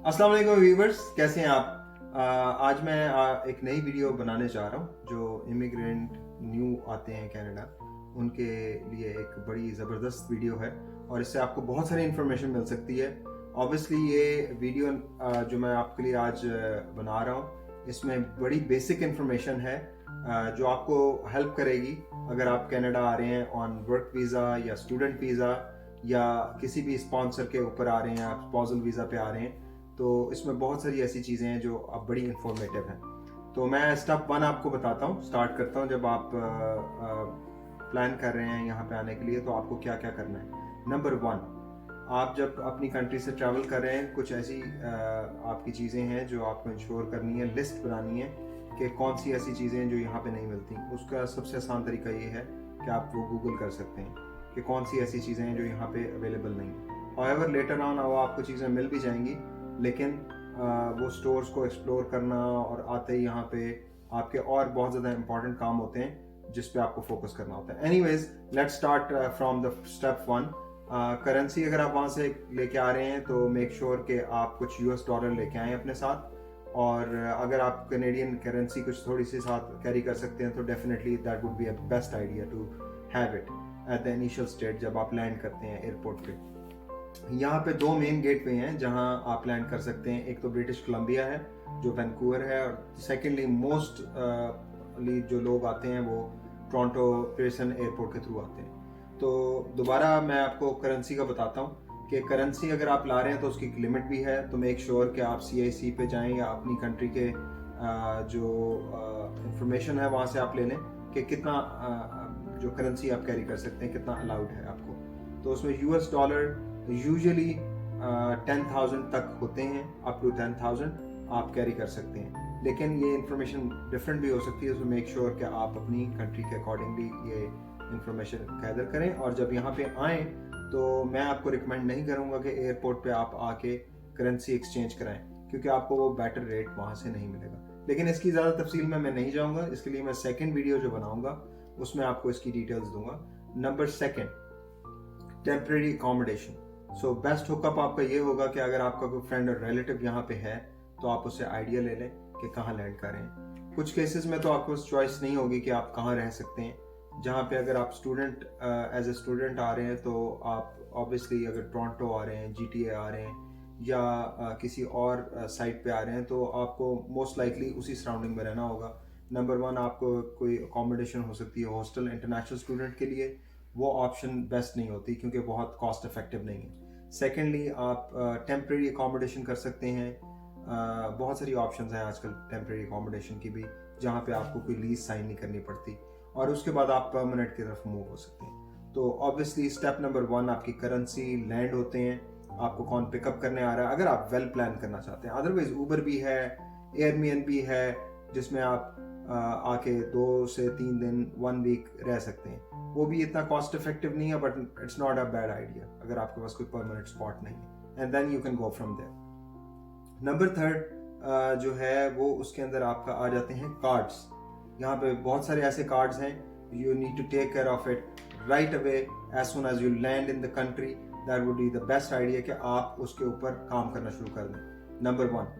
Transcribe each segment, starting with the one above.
अस्सलाम वालेकुम व्यूवर्स, कैसे हैं आप? आज मैं एक नई वीडियो बनाने जा रहा हूँ जो इमिग्रेंट न्यू आते हैं कनाडा उनके लिए एक बड़ी ज़बरदस्त वीडियो है और इससे आपको बहुत सारी इन्फॉर्मेशन मिल सकती है। ऑब्वियसली ये वीडियो जो मैं आपके लिए आज बना रहा हूँ इसमें बड़ी बेसिक इन्फॉर्मेशन है जो आपको हेल्प करेगी अगर आप कनाडा आ रहे हैं ऑन वर्क वीज़ा या स्टूडेंट वीज़ा या किसी भी स्पॉन्सर के ऊपर आ रहे हैं, आप स्पॉजल वीज़ा पे आ रहे हैं। तो इसमें बहुत सारी ऐसी चीज़ें हैं जो अब बड़ी इंफॉर्मेटिव हैं। तो मैं स्टेप 1 आपको बताता हूँ, स्टार्ट करता हूँ। जब आप प्लान कर रहे हैं यहाँ पे आने के लिए तो आपको क्या क्या करना है। नंबर 1, आप जब अपनी कंट्री से ट्रैवल कर रहे हैं कुछ ऐसी आपकी चीज़ें हैं जो आपको इंश्योर करनी है, लिस्ट बनानी है कि कौन सी ऐसी चीज़ें हैं जो यहाँ पे नहीं मिलती। उसका सबसे आसान तरीका ये है कि आप वो गूगल कर सकते हैं कि कौन सी ऐसी चीज़ें हैं जो यहाँ पे अवेलेबल नहीं है। हाउएवर लेटर ऑन वो आपको चीज़ें मिल भी जाएंगी, लेकिन वो स्टोर्स को एक्सप्लोर करना और आते ही यहाँ पे आपके और बहुत ज़्यादा इंपॉर्टेंट काम होते हैं जिस पे आपको फोकस करना होता है। Anyways, let's start from the step 1। Currency अगर आप वहाँ से लेके आ रहे हैं तो मेक श्योर कि आप कुछ यूएस डॉलर लेके आएँ अपने साथ, और अगर आप कनेडियन करेंसी कुछ थोड़ी सी साथ कैरी कर सकते हैं तो definitely that would be a best idea to have it at the initial stage जब आप लैंड करते हैं एयरपोर्ट पे। यहाँ पे 2 मेन गेट वे हैं जहाँ आप लैंड कर सकते हैं। एक तो ब्रिटिश कोलंबिया है जो वैंकूवर है, और सेकेंडली मोस्ट जो लोग आते हैं वो टोरंटो पेयरसन एयरपोर्ट के थ्रू आते हैं। तो दोबारा मैं आपको करेंसी का बताता हूँ कि करेंसी अगर आप ला रहे हैं तो उसकी एक लिमिट भी है, तो मेक श्योर कि आप CIC पे जाएं या अपनी कंट्री के जो इंफॉर्मेशन है वहाँ से आप ले लें कि कितना जो करेंसी आप कैरी कर सकते हैं, कितना अलाउड है आपको। तो उसमें यूएस डॉलर यूजुअली 10,000 तक होते हैं, अप टू 10,000 आप कैरी कर सकते हैं, लेकिन ये इन्फॉर्मेशन डिफरेंट भी हो सकती है। सो मेक श्योर कि आप अपनी कंट्री के अकॉर्डिंगली ये इन्फॉर्मेशन गैदर करें। और जब यहाँ पे आएँ तो मैं आपको रिकमेंड नहीं करूँगा कि एयरपोर्ट पे आप आके करेंसी एक्सचेंज कराएं, क्योंकि आपको वो बेटर रेट वहाँ से नहीं मिलेगा। लेकिन इसकी ज़्यादा तफसील में मैं नहीं जाऊँगा, इसके लिए मैं सेकेंड वीडियो जो बनाऊँगा उसमें आपको इसकी डिटेल्स दूंगा। Number 2, temporary accommodation. So best hookup आपका ये होगा कि अगर आपका कोई फ्रेंड और रिलेटिव यहाँ पे है तो आप उससे आइडिया ले लें कि कहाँ लैंड करें। कुछ केसेस में तो आपको चॉइस नहीं होगी कि आप कहाँ रह सकते हैं। जहाँ पे अगर आप स्टूडेंट एज ए स्टूडेंट आ रहे हैं तो आप ऑब्वियसली अगर टोरंटो आ रहे हैं, GTA आ रहे हैं या किसी और साइट पे आ रहे हैं तो आपको मोस्ट लाइकली उसी सराउंडिंग में रहना होगा। नंबर 1, आपको कोई अकोमोडेशन हो सकती है हॉस्टल इंटरनेशनल स्टूडेंट के लिए, वो ऑप्शन बेस्ट नहीं होती क्योंकि बहुत कॉस्ट इफेक्टिव नहीं है। सेकेंडली, आप टेम्प्रेरी अकोमोडेशन कर सकते हैं। बहुत सारी ऑप्शंस हैं आजकल टेम्प्रेरी अकोमोडेशन की भी, जहाँ पे आपको कोई लीज साइन नहीं करनी पड़ती और उसके बाद आप परमानेंट की तरफ मूव हो सकते हैं। तो ऑब्वियसली स्टेप नंबर 1 आपकी करेंसी, लैंड होते हैं, आपको कौन पिकअप करने आ रहा है अगर आप वेल प्लान करना चाहते हैं। अदरवाइज ऊबर भी है, एयरबीएनबी है जिसमें आप आके 2 से 3 दिन 1 वीक रह सकते हैं। वो भी इतना कॉस्ट इफेक्टिव नहीं है, but it's not a bad idea अगर आपके पास कोई परमानेंट स्पॉट नहीं है, and then you can go from there. Number 3 जो है वो उसके अंदर आपका आ जाते हैं कार्ड्स। यहाँ पे बहुत सारे ऐसे कार्ड्स हैं, you need to take care of it right away as soon as you land in the country. That would be the best idea कि आप उसके ऊपर काम करना शुरू कर दें। नंबर 1,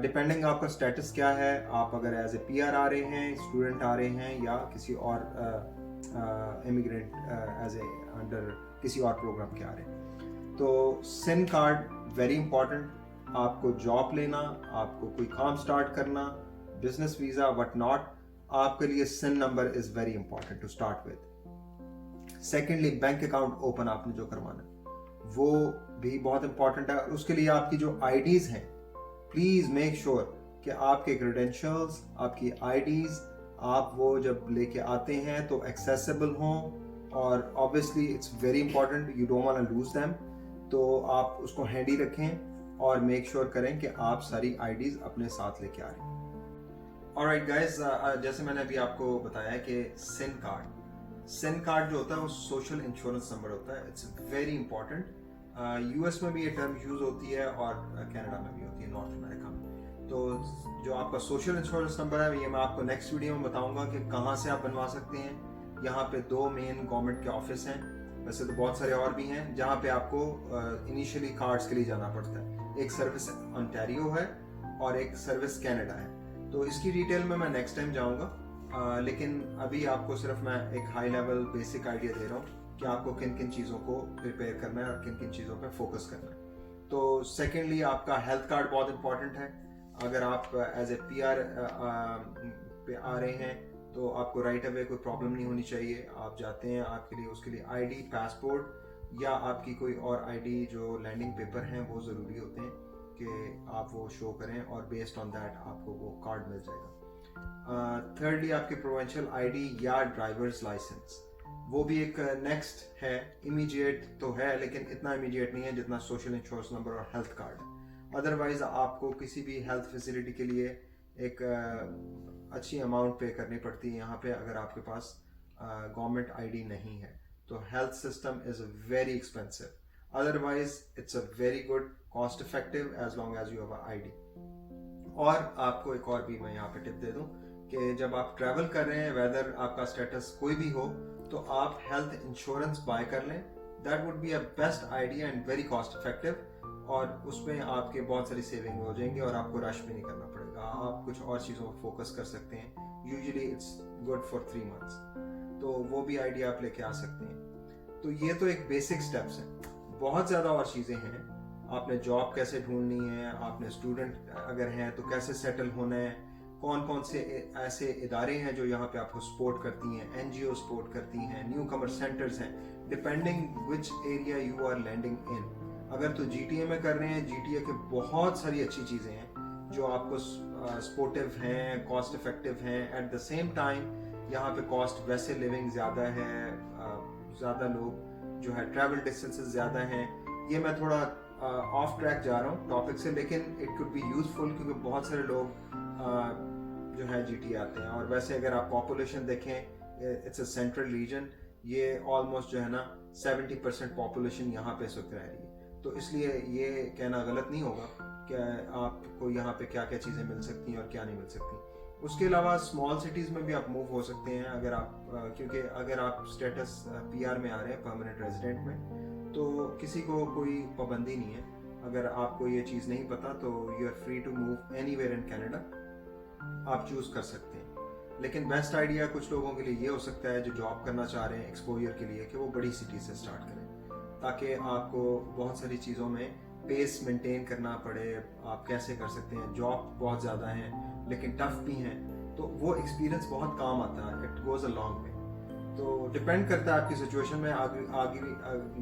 डिपेंडिंग आपका स्टेटस क्या है, आप अगर एज ए PR आ रहे हैं, स्टूडेंट आ रहे हैं या किसी और इमिग्रेंट एज ए अंडर किसी और प्रोग्राम के आ रहे हैं, तो SIN कार्ड वेरी इंपॉर्टेंट। आपको जॉब लेना, आपको कोई काम स्टार्ट करना, बिजनेस वीजा वट नॉट, आपके लिए SIN number is very important to start with. Secondly, bank account open आपने जो करवाना वो भी बहुत इंपॉर्टेंट है। उसके लिए आपकी जो IDs हैं, प्लीज मेक श्योर कि आपके क्रेडेंशियल्स, आपकी IDs आप वो जब लेके आते हैं तो एक्सेसिबल हों, और obviously it's very important, you don't want to lose them, तो आप उसको हैंडी रखें और मेक श्योर करें कि आप सारी IDs अपने साथ लेके आ रहे हैं। ऑलराइट गाइस, जैसे मैंने अभी आपको बताया कि SIN कार्ड जो होता है वो सोशल इंश्योरेंस नंबर होता है। It's very important. US में भी ये टर्म यूज होती है और कनाडा में भी होती है, नॉर्थ अमेरिका में। तो जो आपका सोशल इंश्योरेंस नंबर है ये मैं आपको नेक्स्ट वीडियो में बताऊंगा कि कहाँ से आप बनवा सकते हैं। यहाँ पे 2 मेन गवर्नमेंट के ऑफिस हैं, वैसे तो बहुत सारे और भी हैं जहाँ पे आपको इनिशियली कार्ड्स के लिए जाना पड़ता है। एक सर्विस ओंटारियो है और एक सर्विस कनाडा है। तो इसकी डिटेल में मैं नेक्स्ट टाइम जाऊंगा, लेकिन अभी आपको सिर्फ मैं एक हाई लेवल बेसिक आइडिया दे रहा हूँ कि आपको किन किन चीज़ों को प्रिपेयर करना है और किन किन चीज़ों पर फोकस करना है। तो सेकेंडली आपका हेल्थ कार्ड बहुत इंपॉर्टेंट है। अगर आप एज ए PR पे आ रहे हैं तो आपको राइट अवे कोई प्रॉब्लम नहीं होनी चाहिए। आप जाते हैं, आपके लिए उसके लिए ID, पासपोर्ट या आपकी कोई और ID जो लैंडिंग पेपर हैं वो ज़रूरी होते हैं कि आप वो शो करें और बेस्ड ऑन दैट आपको वो कार्ड मिल जाएगा। थर्डली आपकी प्रोविंशियल ID या ड्राइवर्स लाइसेंस, वो भी एक नेक्स्ट है। इमीडिएट तो है लेकिन इतना इमीडिएट नहीं है जितना सोशल इंश्योरेंस नंबर और हेल्थ कार्ड। अदरवाइज आपको किसी भी हेल्थ फैसिलिटी के लिए एक अच्छी अमाउंट पे करनी पड़ती है यहाँ पे अगर आपके पास गवर्नमेंट ID नहीं है। तो health system is very expensive, otherwise it's a very good cost effective as long as you have ID। और आपको एक और भी मैं यहाँ पे टिप दे दूँ कि जब आप ट्रैवल कर रहे हैं, वेदर आपका स्टेटस कोई भी हो, तो आप हेल्थ इंश्योरेंस बाय कर लें। That would be a best idea and very cost effective, और उसमें आपके बहुत सारी सेविंग हो जाएंगे और आपको रश भी नहीं करना पड़ेगा। आप कुछ और चीज़ों पर फोकस कर सकते हैं। Usually it's good for 3 months, तो वो भी आइडिया आप लेके आ सकते हैं। तो ये तो एक बेसिक स्टेप्स हैं। बहुत ज़्यादा और चीज़ें हैं। आपने जॉब कैसे ढूंढनी है, आपने स्टूडेंट अगर हैं तो कैसे सेटल होना है, कौन कौन से ऐसे इदारे हैं जो यहाँ पे आपको सपोर्ट करती हैं, NGO सपोर्ट करती हैं, newcomer centres are, depending which area you are landing in. अगर तो GTA में कर रहे हैं, GTA के बहुत सारी अच्छी चीज़ें हैं जो आपको सपोर्टिव हैं, कॉस्ट इफेक्टिव हैं। एट द सेम टाइम यहाँ पे कॉस्ट वैसे लिविंग ज़्यादा है, ज़्यादा लोग जो है, ट्रैवल डिस्टेंसेस ज़्यादा हैं। ये मैं थोड़ा ऑफ ट्रैक जा रहा हूँ टॉपिक से, लेकिन इट कुड बी यूजफुल क्योंकि बहुत सारे लोग जो है GTA आते हैं। और वैसे अगर आप पॉपुलेशन देखें, इट्स अ सेंट्रल रीजन, ये ऑलमोस्ट जो है ना 70% पॉपुलेशन यहाँ पे इस वक्त रह रही है। तो इसलिए ये कहना गलत नहीं होगा कि आपको यहाँ पे क्या क्या चीज़ें मिल सकती हैं और क्या नहीं मिल सकती। उसके अलावा स्मॉल सिटीज़ में भी आप मूव हो सकते हैं अगर आप क्योंकि अगर आप स्टेटस PR में आ रहे हैं, परमानेंट रेजिडेंट में, तो किसी को कोई पाबंदी नहीं है। अगर आपको ये चीज़ नहीं पता तो you are free to move anywhere in Canada, आप चूज़ कर सकते हैं। लेकिन बेस्ट आइडिया कुछ लोगों के लिए ये हो सकता है जो जॉब करना चाह रहे हैं एक्सपोजर के लिए, कि वो बड़ी सिटी से स्टार्ट करें ताकि आपको बहुत सारी चीज़ों में पेस मेंटेन करना पड़े। आप कैसे कर सकते हैं, जॉब बहुत ज़्यादा हैं लेकिन टफ भी हैं, तो वो एक्सपीरियंस बहुत काम आता है। It goes a long way. तो डिपेंड करता है आपकी सिचुएशन में। आगे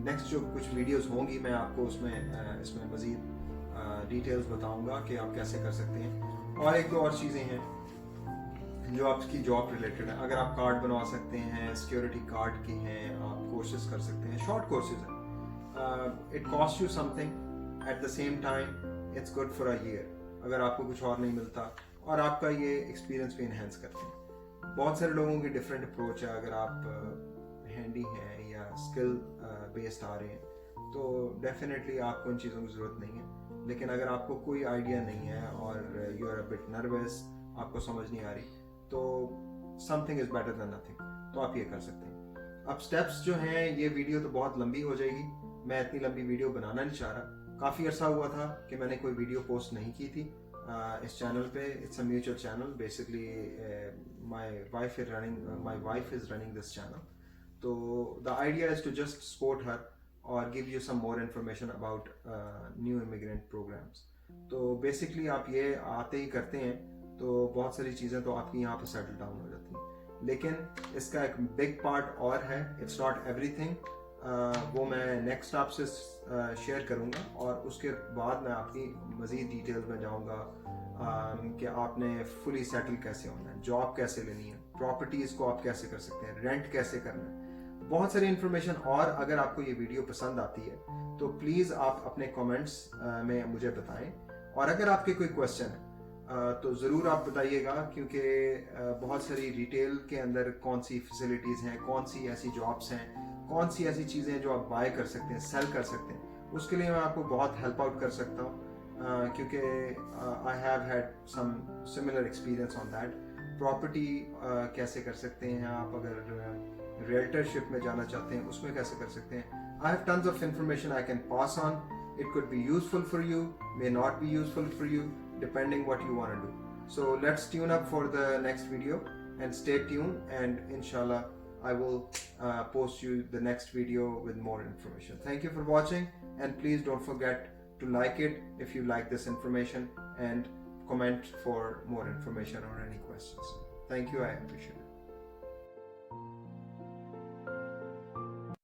नेक्स्ट जो कुछ वीडियोस होंगी मैं आपको इसमें मज़ीद डिटेल्स बताऊंगा कि आप कैसे कर सकते हैं। और एक दो और चीज़ें हैं जो आपकी जॉब रिलेटेड है। अगर आप कार्ड बनवा सकते हैं, सिक्योरिटी गार्ड की हैं, आप कोर्सेज कर सकते हैं, शॉर्ट कोर्सेज हैं। It cost you something, at the same time it's good for a year अगर आपको कुछ और नहीं मिलता, और आपका ये एक्सपीरियंस भी इन्हेंस करते हैं। बहुत सारे लोगों की डिफरेंट अप्रोच है। अगर आप हैंडी हैं या स्किल बेस्ड आ रहे हैं तो डेफिनेटली आपको इन चीज़ों की ज़रूरत नहीं है। लेकिन अगर आपको कोई आइडिया नहीं है और you are a bit nervous, आपको समझ नहीं आ रही, तो something is better than nothing, तो आप ये कर सकते हैं। अब स्टेप्स जो हैं, ये वीडियो तो बहुत लंबी हो जाएगी, मैं इतनी लंबी वीडियो बनाना नहीं चाह रहा। काफ़ी अर्सा हुआ था कि मैंने कोई वीडियो पोस्ट नहीं की थी इस चैनल पे। It's a mutual channel basically. My wife is running this channel, तो the idea is to just support her और give you some more information about new immigrant programs. तो बेसिकली आप ये आते ही करते हैं तो बहुत सारी चीज़ें तो आपकी यहाँ पे सेटल डाउन हो जाती हैं। लेकिन इसका एक बिग पार्ट और है, इट्स नॉट एवरीथिंग। वो मैं नेक्स्ट आपसे शेयर करूँगा और उसके बाद मैं आपकी मज़ीद डिटेल्स में जाऊँगा कि आपने फुली सेटल कैसे होना है, जॉब कैसे लेनी है, प्रॉपर्टीज़ को आप कैसे कर सकते हैं, रेंट कैसे करना है, बहुत सारी इन्फॉर्मेशन। और अगर आपको ये वीडियो पसंद आती है तो प्लीज़ आप अपने कमेंट्स में मुझे बताएं। और अगर आपके कोई क्वेश्चन है तो ज़रूर आप बताइएगा, क्योंकि बहुत सारी डिटेल के अंदर कौन सी फैसिलिटीज़ हैं, कौन सी ऐसी जॉब्स हैं, कौन सी ऐसी चीज़ें हैं जो आप बाय कर सकते हैं, सेल कर सकते हैं, उसके लिए मैं आपको बहुत हेल्प आउट कर सकता हूँ, क्योंकि I have had some similar experience on that. Property कैसे कर सकते हैं आप, अगर रियल्टरशिप में जाना चाहते हैं उसमें कैसे कर सकते हैं। I have tons of information I can pass on, It could be useful for you, may not be useful for you, depending what you want to do. So let's tune up for the next video and stay tuned, and inshallah I will post you the next video with more information. Thank you for watching, and please don't forget to like it if you like this information, and comment for more information or any questions. Thank you, I appreciate it.